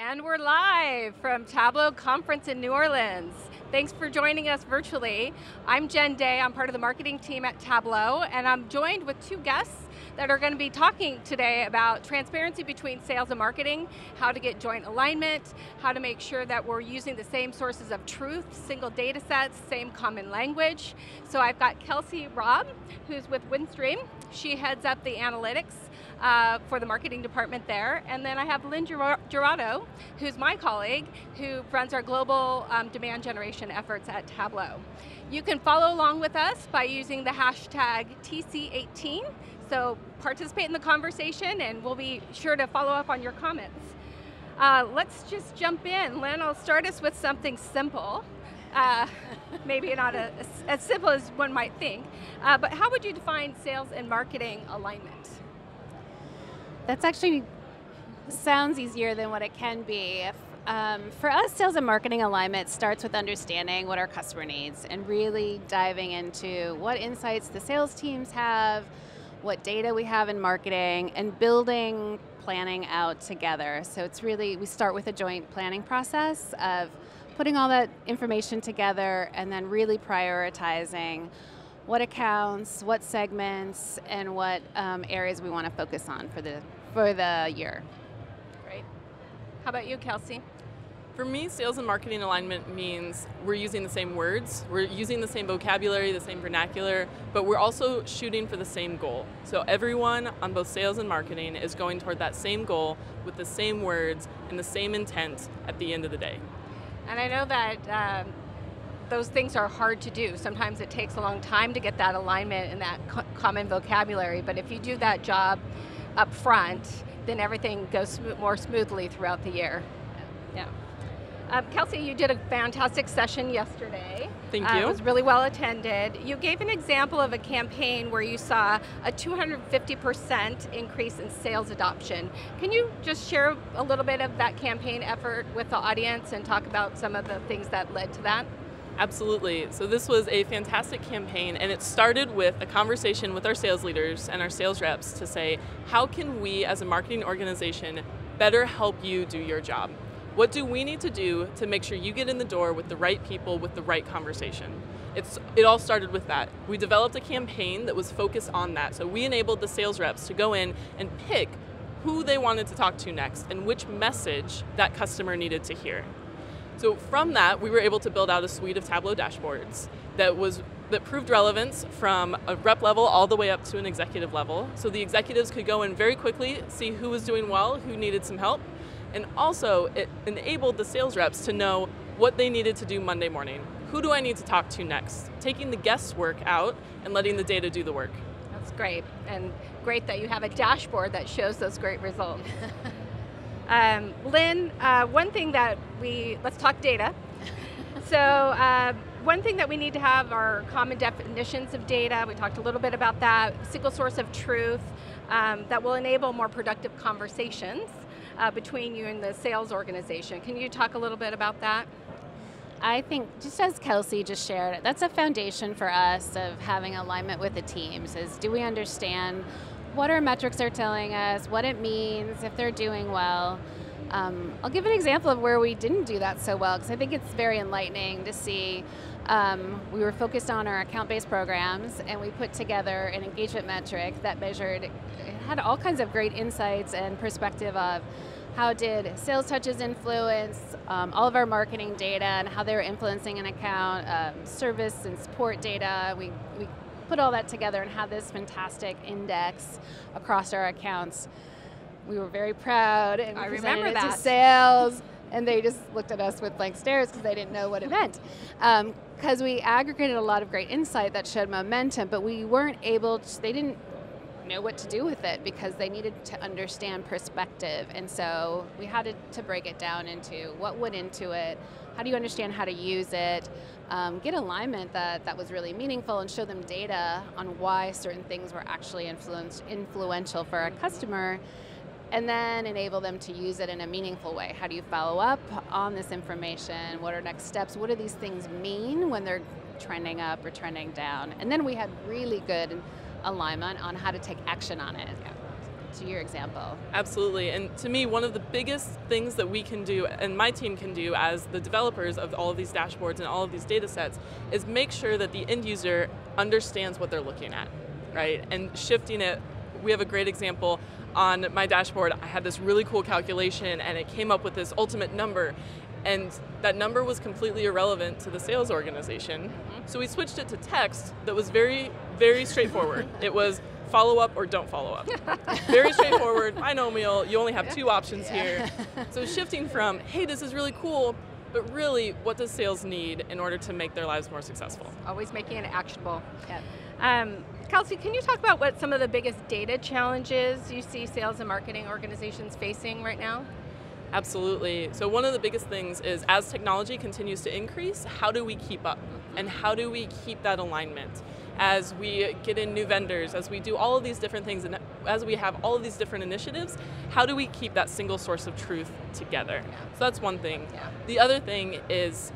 And we're live from Tableau Conference in New Orleans. Thanks for joining us virtually. I'm Jen Day, I'm part of the marketing team at Tableau, and I'm joined with two guests that are going to be talking today about transparency between sales and marketing, how to get joint alignment, how to make sure that we're using the same sources of truth, single data sets, same common language. So I've got Kelsey Robb, who's with Windstream. She heads up the analytics for the marketing department there. And then I have Lynn Gerardo, who's my colleague, who runs our global demand generation efforts at Tableau. You can follow along with us by using the hashtag TC18. So participate in the conversation and we'll be sure to follow up on your comments. Let's just jump in. Lynn, I'll start us with something simple. Maybe not as simple as one might think, but how would you define sales and marketing alignment? That's actually sounds easier than what it can be. For us, sales and marketing alignment starts with understanding what our customer needs and really diving into what insights the sales teams have, what data we have in marketing, and building planning out together. So it's really, we start with a joint planning process of putting all that information together and then really prioritizing what accounts, what segments, and what areas we want to focus on for the year. Great. How about you, Kelsey? For me, sales and marketing alignment means we're using the same words, we're using the same vocabulary, the same vernacular, but we're also shooting for the same goal. So everyone on both sales and marketing is going toward that same goal with the same words and the same intent at the end of the day. And I know that those things are hard to do. Sometimes it takes a long time to get that alignment and that common vocabulary, but if you do that job up front, then everything goes more smoothly throughout the year. Yeah. Kelsey, you did a fantastic session yesterday. Thank you. It was really well attended. You gave an example of a campaign where you saw a 250% increase in sales adoption. Can you just share a little bit of that campaign effort with the audience and talk about some of the things that led to that? Absolutely. So this was a fantastic campaign, and it started with a conversation with our sales leaders and our sales reps to say, how can we as a marketing organization better help you do your job? What do we need to do to make sure you get in the door with the right people, with the right conversation? It all started with that. We developed a campaign that was focused on that. So we enabled the sales reps to go in and pick who they wanted to talk to next and which message that customer needed to hear. So from that, we were able to build out a suite of Tableau dashboards that proved relevance from a rep level all the way up to an executive level. So the executives could go in very quickly, see who was doing well, who needed some help, and also it enabled the sales reps to know what they needed to do Monday morning. Who do I need to talk to next? Taking the guesswork out and letting the data do the work. That's great, and great that you have a dashboard that shows those great results. Lynn, one thing that let's talk data. So one thing that we need to have are common definitions of data. We talked a little bit about that. Single source of truth that will enable more productive conversations between you and the sales organization. Can you talk a little bit about that? I think, just as Kelsey just shared, that's a foundation for us of having alignment with the teams, is do we understand what our metrics are telling us, what it means, if they're doing well. I'll give an example of where we didn't do that so well, because I think it's very enlightening to see. We were focused on our account-based programs, and we put together an engagement metric that measured, it had all kinds of great insights and perspective of how did sales touches influence all of our marketing data and how they were influencing an account, service and support data. We put all that together and had this fantastic index across our accounts. We were very proud and we presented it to sales, and they just looked at us with blank stares because they didn't know what it meant. Because we aggregated a lot of great insight that showed momentum, but we weren't able to, they didn't know what to do with it because they needed to understand perspective. And so we had to break it down into what went into it, how do you understand how to use it, get alignment that was really meaningful, and show them data on why certain things were actually influential for a customer, and then enable them to use it in a meaningful way. How do you follow up on this information? What are next steps? What do these things mean when they're trending up or trending down? And then we had really good alignment on how to take action on it. to your example. Absolutely, and to me, one of the biggest things that we can do, and my team can do as the developers of all of these dashboards and all of these data sets, is make sure that the end user understands what they're looking at, right? And shifting it, we have a great example. On my dashboard, I had this really cool calculation, and it came up with this ultimate number, and that number was completely irrelevant to the sales organization. So we switched it to text that was very, very straightforward. It was follow up or don't follow up. Very straightforward, binomial, you only have two options here. So shifting from, hey, this is really cool, but really, what does sales need in order to make their lives more successful? Always making it actionable. Yep. Kelsey, can you talk about what some of the biggest data challenges you see sales and marketing organizations facing right now? Absolutely. So one of the biggest things is, as technology continues to increase, how do we keep up? And how do we keep that alignment? As we get in new vendors, as we do all of these different things, and as we have all of these different initiatives, how do we keep that single source of truth together? Yeah. So that's one thing. Yeah. The other thing is,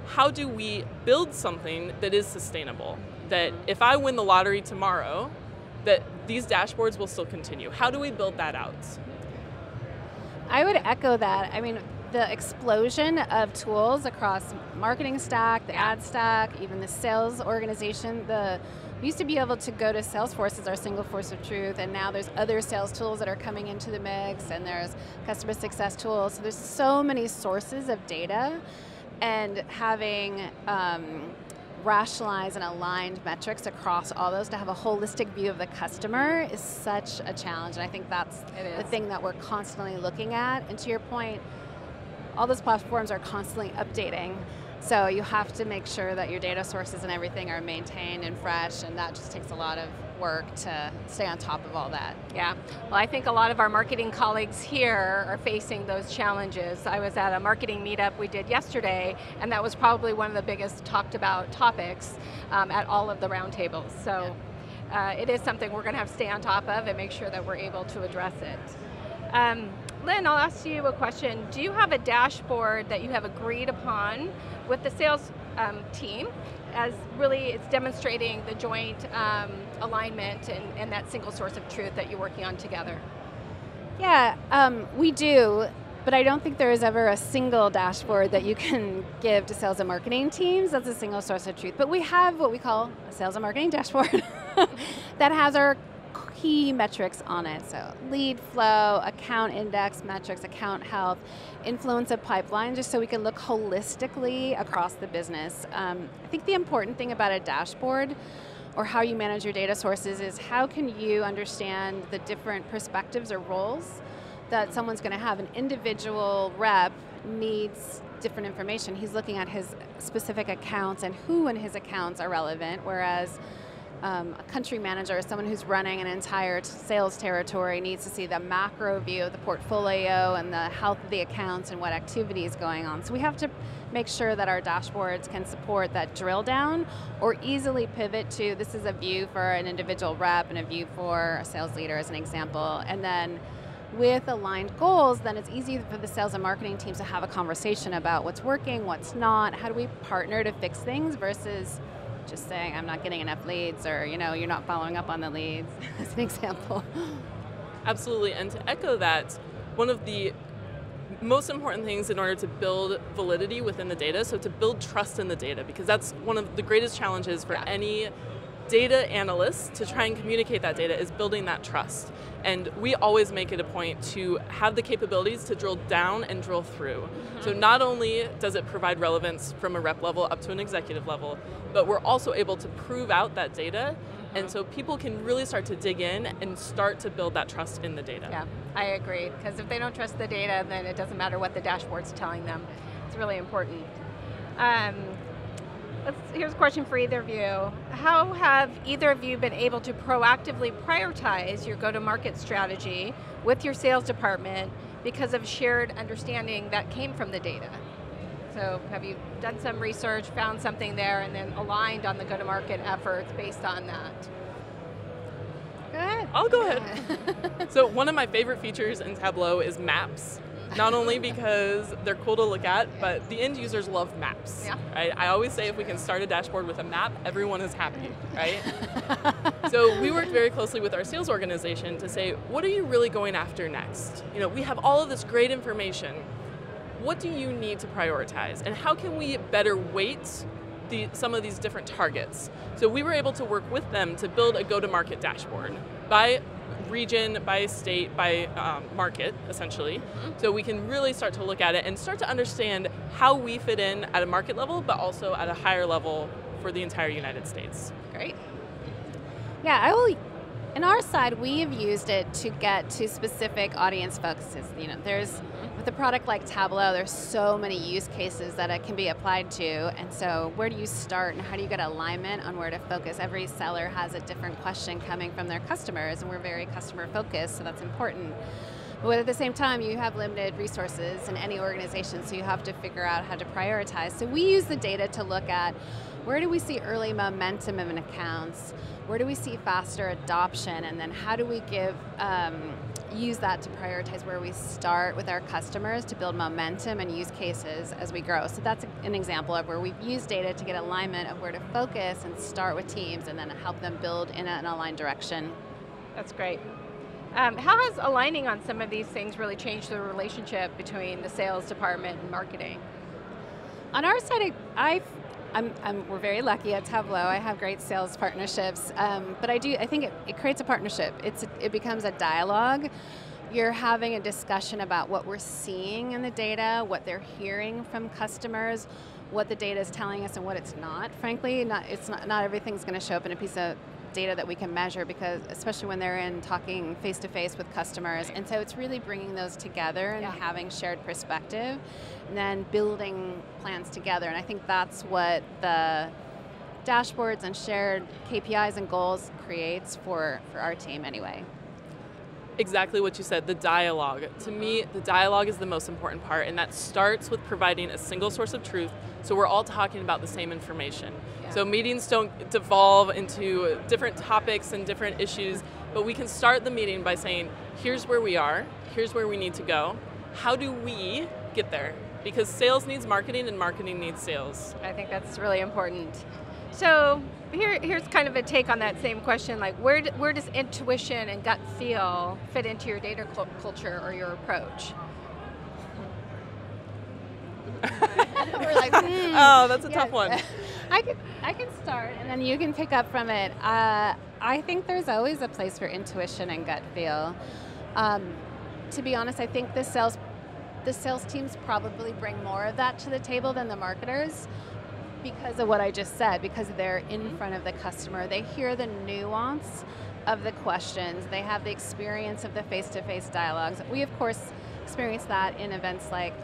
how do we build something that is sustainable? That if I win the lottery tomorrow, that these dashboards will still continue. How do we build that out? I would echo that. I mean, the explosion of tools across marketing stack, the ad stack, even the sales organization. We used to be able to go to Salesforce as our single source of truth, and now there's other sales tools that are coming into the mix, and there's customer success tools. So there's so many sources of data, and having rationalized and aligned metrics across all those to have a holistic view of the customer is such a challenge. And I think that's the thing that we're constantly looking at. And to your point, all those platforms are constantly updating. So you have to make sure that your data sources and everything are maintained and fresh, and that just takes a lot of work to stay on top of all that. Yeah, well, I think a lot of our marketing colleagues here are facing those challenges. I was at a marketing meetup we did yesterday, and that was probably one of the biggest talked about topics at all of the roundtables. So it is something we're going to have to stay on top of and make sure that we're able to address it. Lynn, I'll ask you a question. Do you have a dashboard that you have agreed upon with the sales team, as really it's demonstrating the joint alignment and that single source of truth that you're working on together? Yeah, we do, but I don't think there is ever a single dashboard that you can give to sales and marketing teams that's a single source of truth. But we have what we call a sales and marketing dashboard that has our key metrics on it. So lead flow, account index metrics, account health, influence of pipeline, just so we can look holistically across the business. I think the important thing about a dashboard or how you manage your data sources is how can you understand the different perspectives or roles that someone's going to have. An individual rep needs different information. He's looking at his specific accounts and who in his accounts are relevant, whereas a country manager, someone who's running an entire sales territory, needs to see the macro view of the portfolio and the health of the accounts and what activity is going on. So we have to make sure that our dashboards can support that drill down or easily pivot to, this is a view for an individual rep and a view for a sales leader as an example. And then with aligned goals, then it's easy for the sales and marketing teams to have a conversation about what's working, what's not, how do we partner to fix things versus just saying, I'm not getting enough leads, or you're not following up on the leads, as an example. Absolutely, and to echo that, one of the most important things in order to build validity within the data, so to build trust in the data, because that's one of the greatest challenges for any data analyst to try and communicate that data, is building that trust. And we always make it a point to have the capabilities to drill down and drill through. So not only does it provide relevance from a rep level up to an executive level, but we're also able to prove out that data, and so people can really start to dig in and start to build that trust in the data. Yeah, I agree, because if they don't trust the data, then it doesn't matter what the dashboard's telling them. It's really important. Here's a question for either of you. How have either of you been able to proactively prioritize your go-to-market strategy with your sales department because of shared understanding that came from the data? So have you done some research, found something there, and then aligned on the go-to-market efforts based on that? Go ahead. I'll go ahead. So one of my favorite features in Tableau is maps. Not only because they're cool to look at, but the end users love maps. Yeah. Right? I always say if we can start a dashboard with a map, everyone is happy, right? So we worked very closely with our sales organization to say, what are you really going after next? We have all of this great information. What do you need to prioritize? And how can we better weight some of these different targets? So we were able to work with them to build a go-to-market dashboard by region, by state, by market, essentially. So we can really start to look at it and start to understand how we fit in at a market level, but also at a higher level for the entire United States. Great. Yeah, on our side, we have used it to get to specific audience focuses. With a product like Tableau, there's so many use cases that it can be applied to, and so where do you start and how do you get alignment on where to focus? Every seller has a different question coming from their customers, and we're very customer focused, so that's important. But at the same time, you have limited resources in any organization, so you have to figure out how to prioritize. So we use the data to look at where do we see early momentum in accounts, where do we see faster adoption, and then how do we use that to prioritize where we start with our customers to build momentum and use cases as we grow. So that's an example of where we've used data to get alignment of where to focus and start with teams and then help them build in an aligned direction. That's great. How has aligning on some of these things really changed the relationship between the sales department and marketing? On our side, we're very lucky at Tableau. I have great sales partnerships, but I think it creates a partnership. It becomes a dialogue. You're having a discussion about what we're seeing in the data, what they're hearing from customers, what the data is telling us and what it's not. Frankly, not everything's going to show up in a piece of data that we can measure, because especially when they're in talking face-to-face with customers. And so it's really bringing those together and having shared perspective and then building plans together. And I think that's what the dashboards and shared KPIs and goals creates for our team anyway. Exactly what you said, the dialogue. To me, the dialogue is the most important part, and that starts with providing a single source of truth, so we're all talking about the same information. Yeah. So meetings don't devolve into different topics and different issues, but we can start the meeting by saying, here's where we are, here's where we need to go, how do we get there? Because sales needs marketing and marketing needs sales. I think that's really important. So here's kind of a take on that same question, like where does intuition and gut feel fit into your data culture or your approach? We're like, oh, that's a tough one. I can start and then you can pick up from it. I think there's always a place for intuition and gut feel. To be honest, I think the sales teams probably bring more of that to the table than the marketers, because of what I just said, because they're in front of the customer. They hear the nuance of the questions. They have the experience of the face-to-face dialogues. We, of course, experience that in events like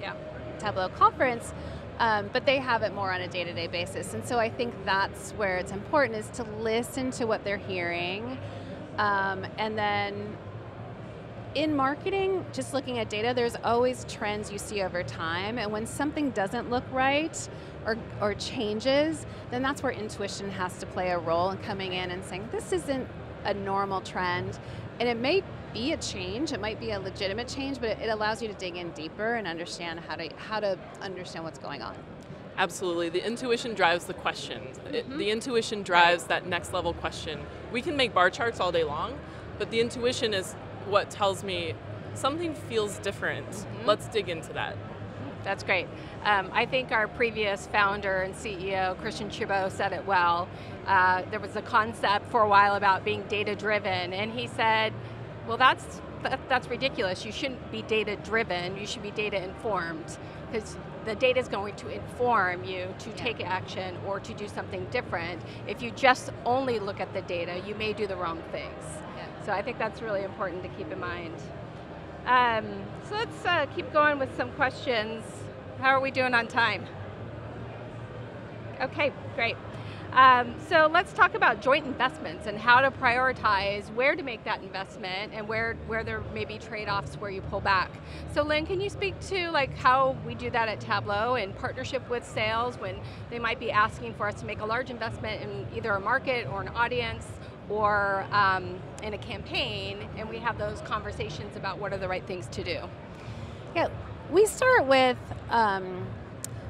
Tableau Conference, but they have it more on a day-to-day basis. And so I think that's where it's important, is to listen to what they're hearing. And then in marketing, just looking at data, there's always trends you see over time. And when something doesn't look right, or changes, then that's where intuition has to play a role in coming in and saying, this isn't a normal trend. And it may be a change, it might be a legitimate change, but it allows you to dig in deeper and understand how to understand what's going on. Absolutely, the intuition drives the question. The intuition drives that next level question. We can make bar charts all day long, but the intuition is what tells me something feels different. Let's dig into that. That's great. I think our previous founder and CEO, Christian Chabot, said it well. There was a concept for a while about being data-driven, and he said, well, that's ridiculous. You shouldn't be data-driven, you should be data-informed, because the data is going to inform you to take action or to do something different. If you just only look at the data, you may do the wrong things. So I think that's really important to keep in mind. So let's keep going with some questions. How are we doing on time? Okay, great. So let's talk about joint investments and how to prioritize where to make that investment and where there may be trade-offs where you pull back. So Lynn, can you speak to how we do that at Tableau in partnership with sales when they might be asking for us to make a large investment in either a market or an audience or in a campaign, and we have those conversations about what are the right things to do? Yeah, We start with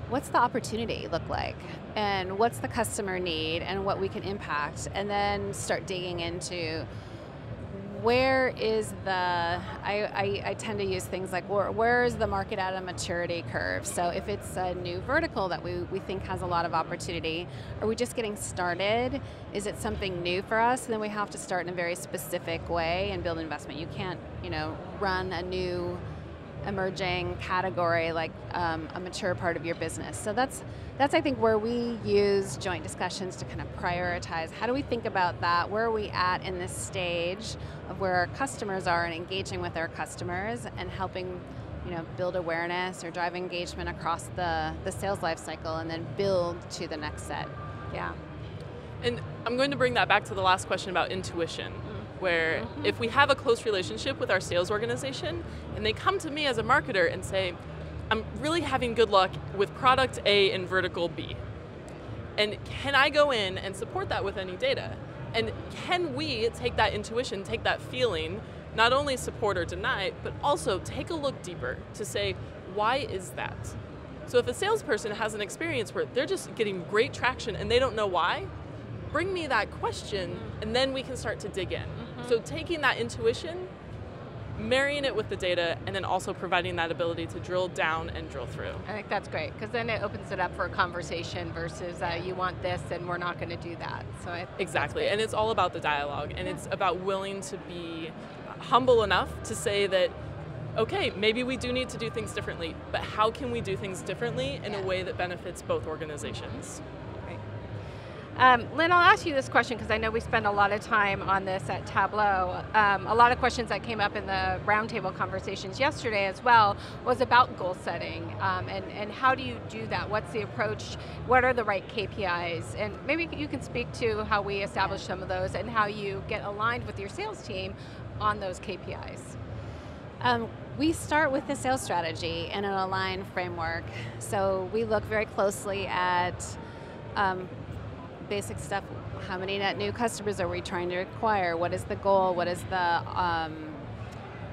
what's the opportunity look like, and what's the customer need, and what we can impact, and then start digging into where is I tend to use things like where is the market at a maturity curve. So if it's a new vertical that we think has a lot of opportunity, are we just getting started? Is it something new for us? And then we have to start in a very specific way and build investment. You can't, run a new emerging category like a mature part of your business. So that's I think where we use joint discussions to kind of prioritize. How do we think about that? Where are we at in this stage of where our customers are and engaging with our customers and helping build awareness or drive engagement across the sales life cycle, and then build to the next set. Yeah. And I'm going to bring that back to the last question about intuition, where if we have a close relationship with our sales organization and they come to me as a marketer and say, I'm really having good luck with product A in vertical B, and can I go in and support that with any data? And can we take that intuition, take that feeling, not only support or deny, but also take a look deeper to say, why is that? So if a salesperson has an experience where they're just getting great traction and they don't know why, bring me that question, and then we can start to dig in. So taking that intuition, marrying it with the data, and then also providing that ability to drill down and drill through. I think that's great, because then it opens it up for a conversation versus you want this and we're not going to do that. So exactly, and it's all about the dialogue, and it's about willing to be humble enough to say that, okay, maybe we do need to do things differently, but how can we do things differently in a way that benefits both organizations? Lynn, I'll ask you this question because I know we spend a lot of time on this at Tableau. A lot of questions that came up in the roundtable conversations yesterday as well was about goal setting, and how do you do that? What's the approach? What are the right KPIs? And maybe you can speak to how we establish some of those and how you get aligned with your sales team on those KPIs. We start with the sales strategy and an aligned framework. So we look very closely at basic stuff. How many net new customers are we trying to acquire? What is the goal? What is the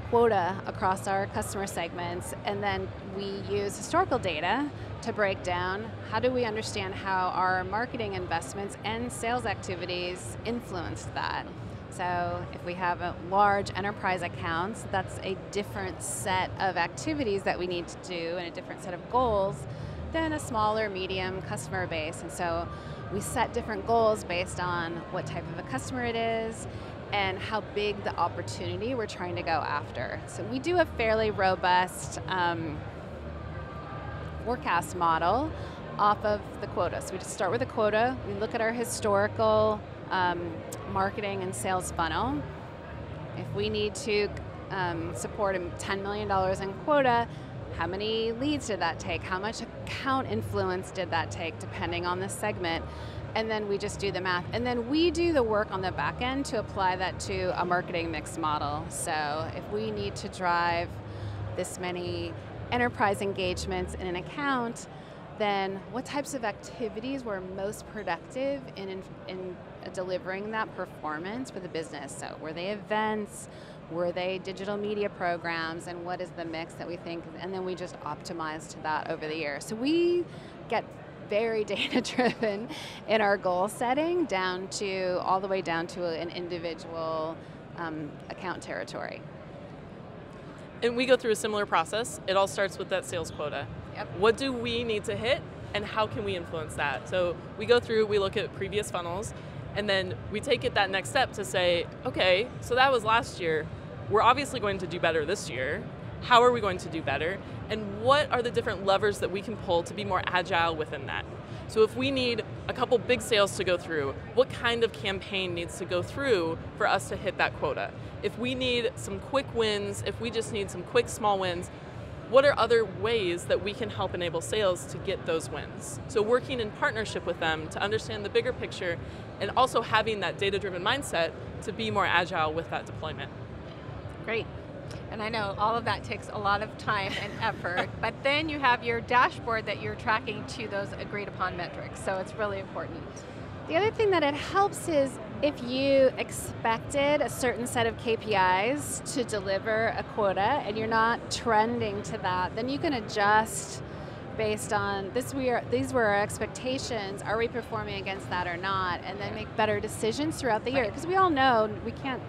quota across our customer segments? And then we use historical data to break down how do we understand how our marketing investments and sales activities influenced that. So if we have a large enterprise accounts, that's a different set of activities that we need to do and a different set of goals than a smaller, medium customer base. And so we set different goals based on what type of a customer it is and how big the opportunity we're trying to go after. So we do a fairly robust forecast model off of the quota. So we just start with a quota, we look at our historical marketing and sales funnel. If we need to support $10 million in quota, how many leads did that take? How much account influence did that take, depending on the segment? And then we just do the math. And then we do the work on the back end to apply that to a marketing mix model. So if we need to drive this many enterprise engagements in an account, then what types of activities were most productive in delivering that performance for the business? So were they events? Were they digital media programs? And what is the mix that we think? And then we just optimize to that over the year. So we get very data-driven in our goal setting, all the way down to an individual account territory. And we go through a similar process. It all starts with that sales quota. Yep. What do we need to hit, and how can we influence that? So we go through, we look at previous funnels, and then we take it that next step to say, okay, so that was last year. We're obviously going to do better this year. How are we going to do better? And what are the different levers that we can pull to be more agile within that? So if we need a couple big sales to go through, what kind of campaign needs to go through for us to hit that quota? If we need some quick wins, if we just need some quick small wins, what are other ways that we can help enable sales to get those wins? So working in partnership with them to understand the bigger picture, and also having that data-driven mindset to be more agile with that deployment. Great. And I know all of that takes a lot of time and effort, but then you have your dashboard that you're tracking to those agreed upon metrics, so it's really important. The other thing that it helps is If you expected a certain set of KPIs to deliver a quota and you're not trending to that, then you can adjust based on these were our expectations. Are we performing against that or not? And then make better decisions throughout the year. Because we all know we can't,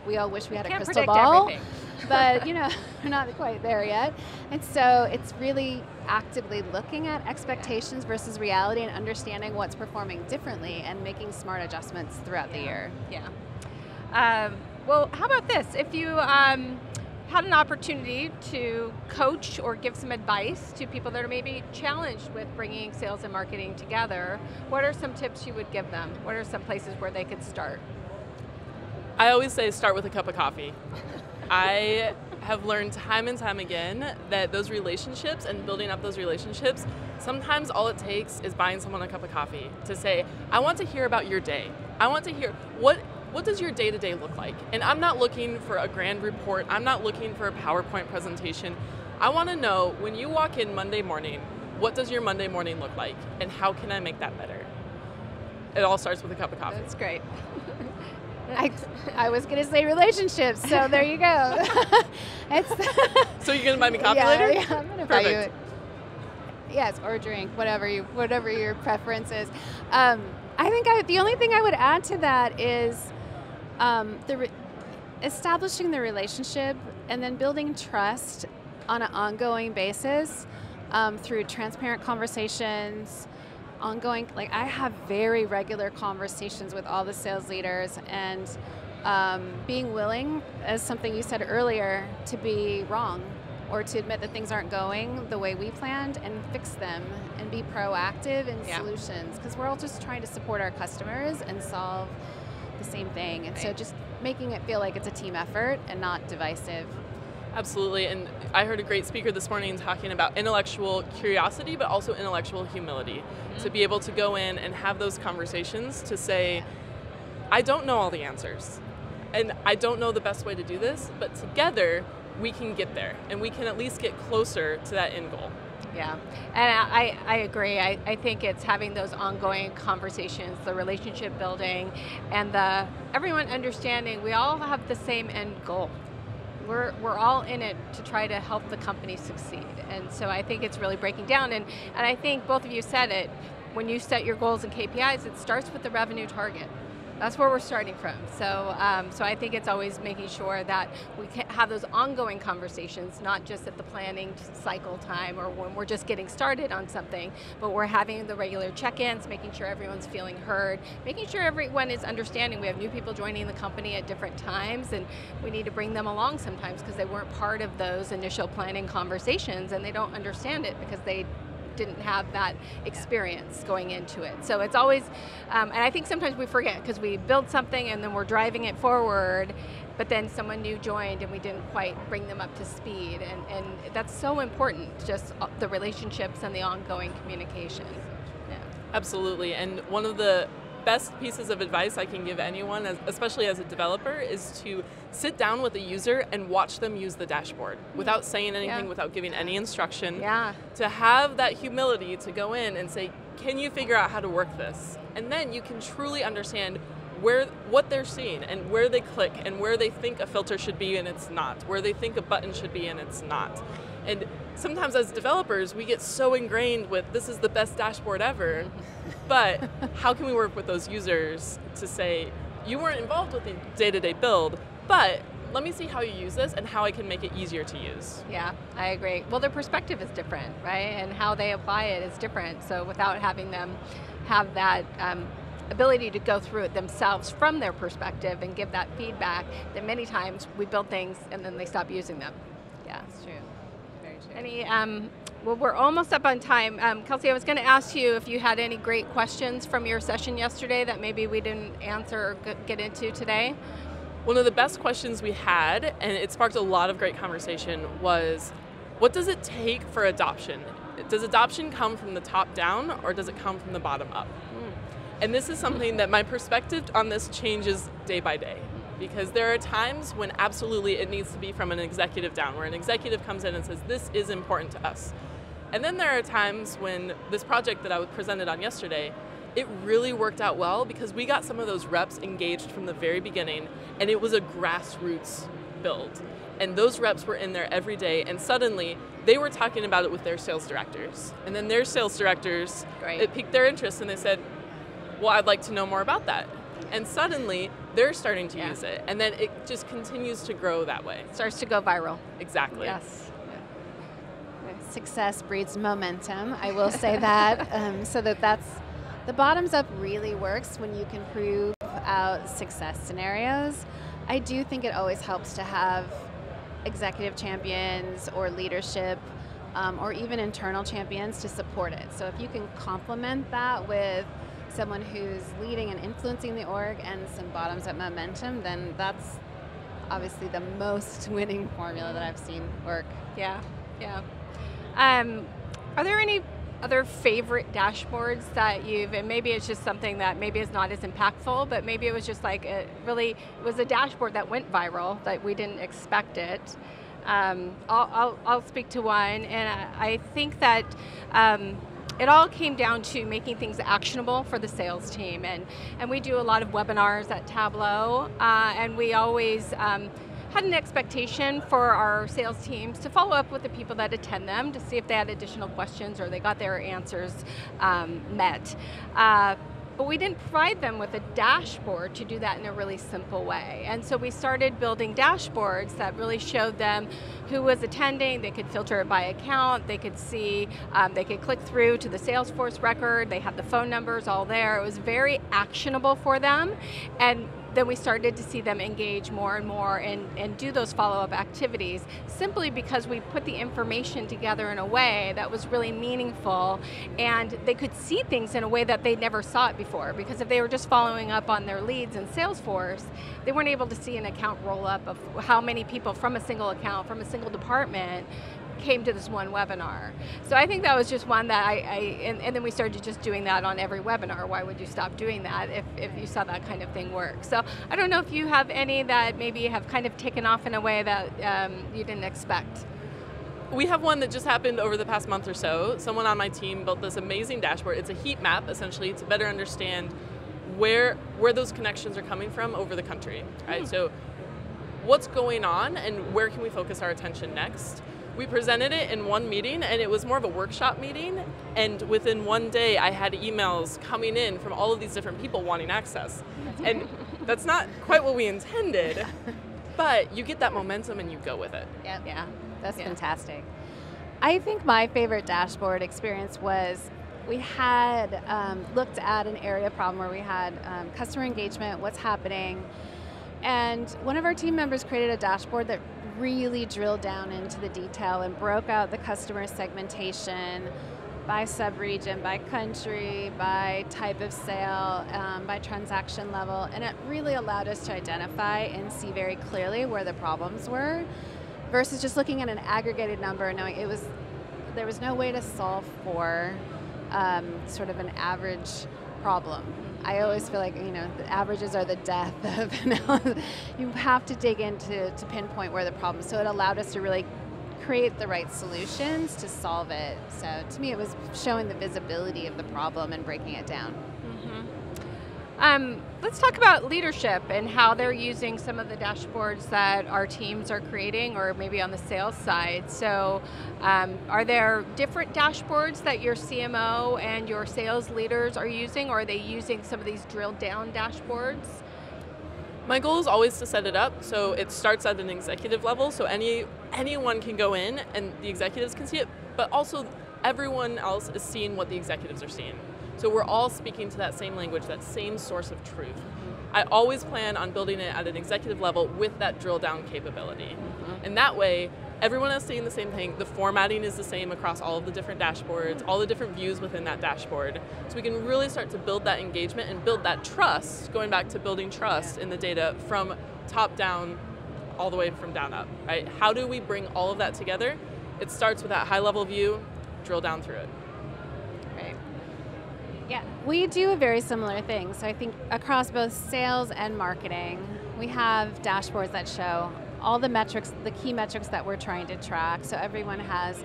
we all wish we had a crystal ball. Everything. But we're not quite there yet. And so it's really actively looking at expectations versus reality and understanding what's performing differently and making smart adjustments throughout the year. Yeah. Well, how about this? If you had an opportunity to coach or give some advice to people that are maybe challenged with bringing sales and marketing together, what are some tips you would give them? What are some places where they could start? I always say start with a cup of coffee. I have learned time and time again that those relationships and building up those relationships, sometimes all it takes is buying someone a cup of coffee to say, I want to hear about your day. I want to hear what does your day-to-day look like? And I'm not looking for a grand report. I'm not looking for a PowerPoint presentation. I want to know when you walk in Monday morning, what does your Monday morning look like? And how can I make that better? It all starts with a cup of coffee. That's great. I was going to say relationships, so there you go. So you're going to buy me coffee later? later? Yeah, I'm going to buy you. Yes, or drink, whatever your preference is. I think the only thing I would add to that is establishing the relationship and then building trust on an ongoing basis through transparent conversations, ongoing, I have very regular conversations with all the sales leaders, and being willing, as something you said earlier, to be wrong or to admit that things aren't going the way we planned and fix them and be proactive in solutions, because we're all just trying to support our customers and solve the same thing. And so just making it feel like it's a team effort and not divisive. Absolutely, and I heard a great speaker this morning talking about intellectual curiosity, but also intellectual humility. To be able to go in and have those conversations to say, I don't know all the answers, and I don't know the best way to do this, but together we can get there, and we can at least get closer to that end goal. Yeah, and I agree. I think it's having those ongoing conversations, the relationship building, and everyone understanding we all have the same end goal. We're all in it to try to help the company succeed. And so I think it's really breaking down. And I think both of you said it, when you set your goals and KPIs, it starts with the revenue target. That's where we're starting from. So I think it's always making sure that we can have those ongoing conversations, not just at the planning cycle time or when we're just getting started on something, but we're having the regular check-ins, making sure everyone's feeling heard, making sure everyone is understanding. We have new people joining the company at different times, and we need to bring them along sometimes because they weren't part of those initial planning conversations, and they don't understand it because they didn't have that experience going into it. So it's always, and I think sometimes we forget because we build something and then we're driving it forward, but then someone new joined and we didn't quite bring them up to speed. And that's so important, just the relationships and the ongoing communication. Yeah. Absolutely, and one of the best pieces of advice I can give anyone, especially as a developer, is to sit down with a user and watch them use the dashboard without saying anything, without giving any instruction. Yeah. To have that humility to go in and say, can you figure out how to work this? And then you can truly understand what they're seeing and where they click and where they think a filter should be and it's not, where they think a button should be and it's not. And sometimes as developers, we get so ingrained with this is the best dashboard ever, but how can we work with those users to say, you weren't involved with the day-to-day build, but let me see how you use this and how I can make it easier to use. Yeah, I agree. Well, their perspective is different, right? And how they apply it is different. So without having them have that ability to go through it themselves from their perspective and give that feedback, then many times we build things and then they stop using them. Yeah, That's true. Very true. Well, we're almost up on time. Kelsey, I was going to ask you if you had any great questions from your session yesterday that maybe we didn't answer or get into today. One of the best questions we had, and it sparked a lot of great conversation, was what does it take for adoption? Does adoption come from the top down or does it come from the bottom up? And this is something that my perspective on this changes day by day, because there are times when absolutely it needs to be from an executive down, where an executive comes in and says, this is important to us. And then there are times when this project that I presented on yesterday, it really worked out well because we got some of those reps engaged from the very beginning, and it was a grassroots build. And those reps were in there every day, and suddenly they were talking about it with their sales directors. And then their sales directors, it piqued their interest, and they said, well, I'd like to know more about that. And suddenly they're starting to use it, and then it just continues to grow that way. Starts to go viral. Exactly. Yes. Success breeds momentum, I will say that. So that's, the bottoms up really works when you can prove out success scenarios. I do think it always helps to have executive champions or leadership or even internal champions to support it. So if you can complement that with someone who's leading and influencing the org and some bottoms up momentum, then that's obviously the most winning formula that I've seen work. Yeah, yeah. Are there any other favorite dashboards that and maybe it's just something that maybe is not as impactful, but maybe it was just like it was a dashboard that went viral, that we didn't expect it. I'll speak to one, and I think that it all came down to making things actionable for the sales team, and we do a lot of webinars at Tableau, and we always had an expectation for our sales teams to follow up with the people that attend them to see if they had additional questions or they got their answers met. But we didn't provide them with a dashboard to do that in a really simple way. And so we started building dashboards that really showed them who was attending. They could filter it by account. They could see, they could click through to the Salesforce record. They had the phone numbers all there. It was very actionable for them. And then we started to see them engage more and more and do those follow-up activities, simply because we put the information together in a way that was really meaningful, and they could see things in a way that they never saw it before, because if they were just following up on their leads in Salesforce, they weren't able to see an account roll-up of how many people from a single account, from a single department, came to this one webinar. So I think that was just one that and then we started just doing that on every webinar. Why would you stop doing that if you saw that kind of thing work? So I don't know if you have any that maybe have kind of taken off in a way that you didn't expect. We have one that just happened over the past month or so. Someone on my team built this amazing dashboard. It's a heat map, essentially, to better understand where those connections are coming from over the country, right? So what's going on and where can we focus our attention next? We presented it in one meeting, and it was more of a workshop meeting, and within one day I had emails coming in from all of these different people wanting access. And that's not quite what we intended, but you get that momentum and you go with it. Yeah, that's fantastic. I think my favorite dashboard experience was we had looked at an area problem where we had customer engagement, what's happening, and one of our team members created a dashboard that really drilled down into the detail and broke out the customer segmentation by sub-region, by country, by type of sale, by transaction level, and it really allowed us to identify and see very clearly where the problems were, versus just looking at an aggregated number and knowing there was no way to solve for sort of an average problem. I always feel like, the averages are the death of you have to dig into to pinpoint where the problem is. So it allowed us to really create the right solutions to solve it. So to me, it was showing the visibility of the problem and breaking it down. Let's talk about leadership and how they're using some of the dashboards that our teams are creating, or maybe on the sales side. So are there different dashboards that your CMO and your sales leaders are using, or are they using some of these drilled down dashboards? My goal is always to set it up so it starts at an executive level, so anyone can go in and the executives can see it, but also everyone else is seeing what the executives are seeing. So we're all speaking to that same language, that same source of truth. I always plan on building it at an executive level with that drill down capability. And that way, everyone is seeing the same thing. The formatting is the same across all of the different dashboards, all the different views within that dashboard. So we can really start to build that engagement and build that trust, going back to building trust in the data from top down all the way from down up, right? How do we bring all of that together? It starts with that high level view, drill down through it. Yeah, we do a very similar thing. So I think across both sales and marketing, we have dashboards that show all the metrics, the key metrics that we're trying to track. So everyone has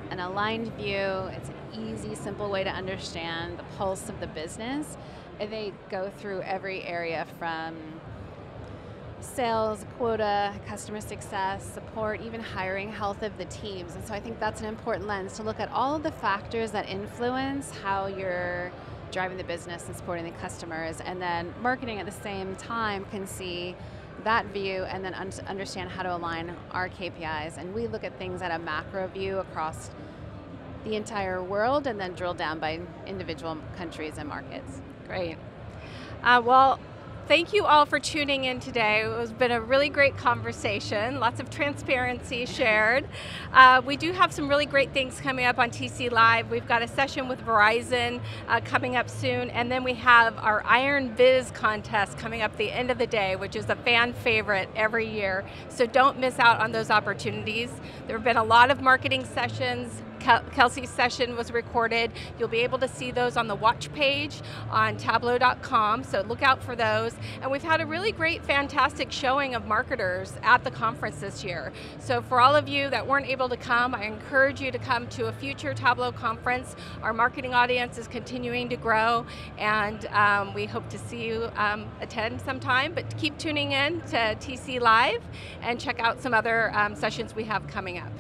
an aligned view. It's an easy, simple way to understand the pulse of the business. And they go through every area from sales, quota, customer success, support, even hiring, health of the teams. And so I think that's an important lens to look at all of the factors that influence how you're driving the business and supporting the customers. And then marketing at the same time can see that view and then understand how to align our KPIs. And we look at things at a macro view across the entire world and then drill down by individual countries and markets. Great. Well, thank you all for tuning in today. It has been a really great conversation, lots of transparency shared. We do have some really great things coming up on TC Live. We've got a session with Verizon coming up soon, and then we have our Iron Viz contest coming up the end of the day, which is a fan favorite every year. So don't miss out on those opportunities. There have been a lot of marketing sessions. Kelsey's session was recorded. You'll be able to see those on the watch page on tableau.com, so look out for those. And we've had a really great, fantastic showing of marketers at the conference this year. So for all of you that weren't able to come, I encourage you to come to a future Tableau conference. Our marketing audience is continuing to grow, and we hope to see you attend sometime, but keep tuning in to TC Live and check out some other sessions we have coming up.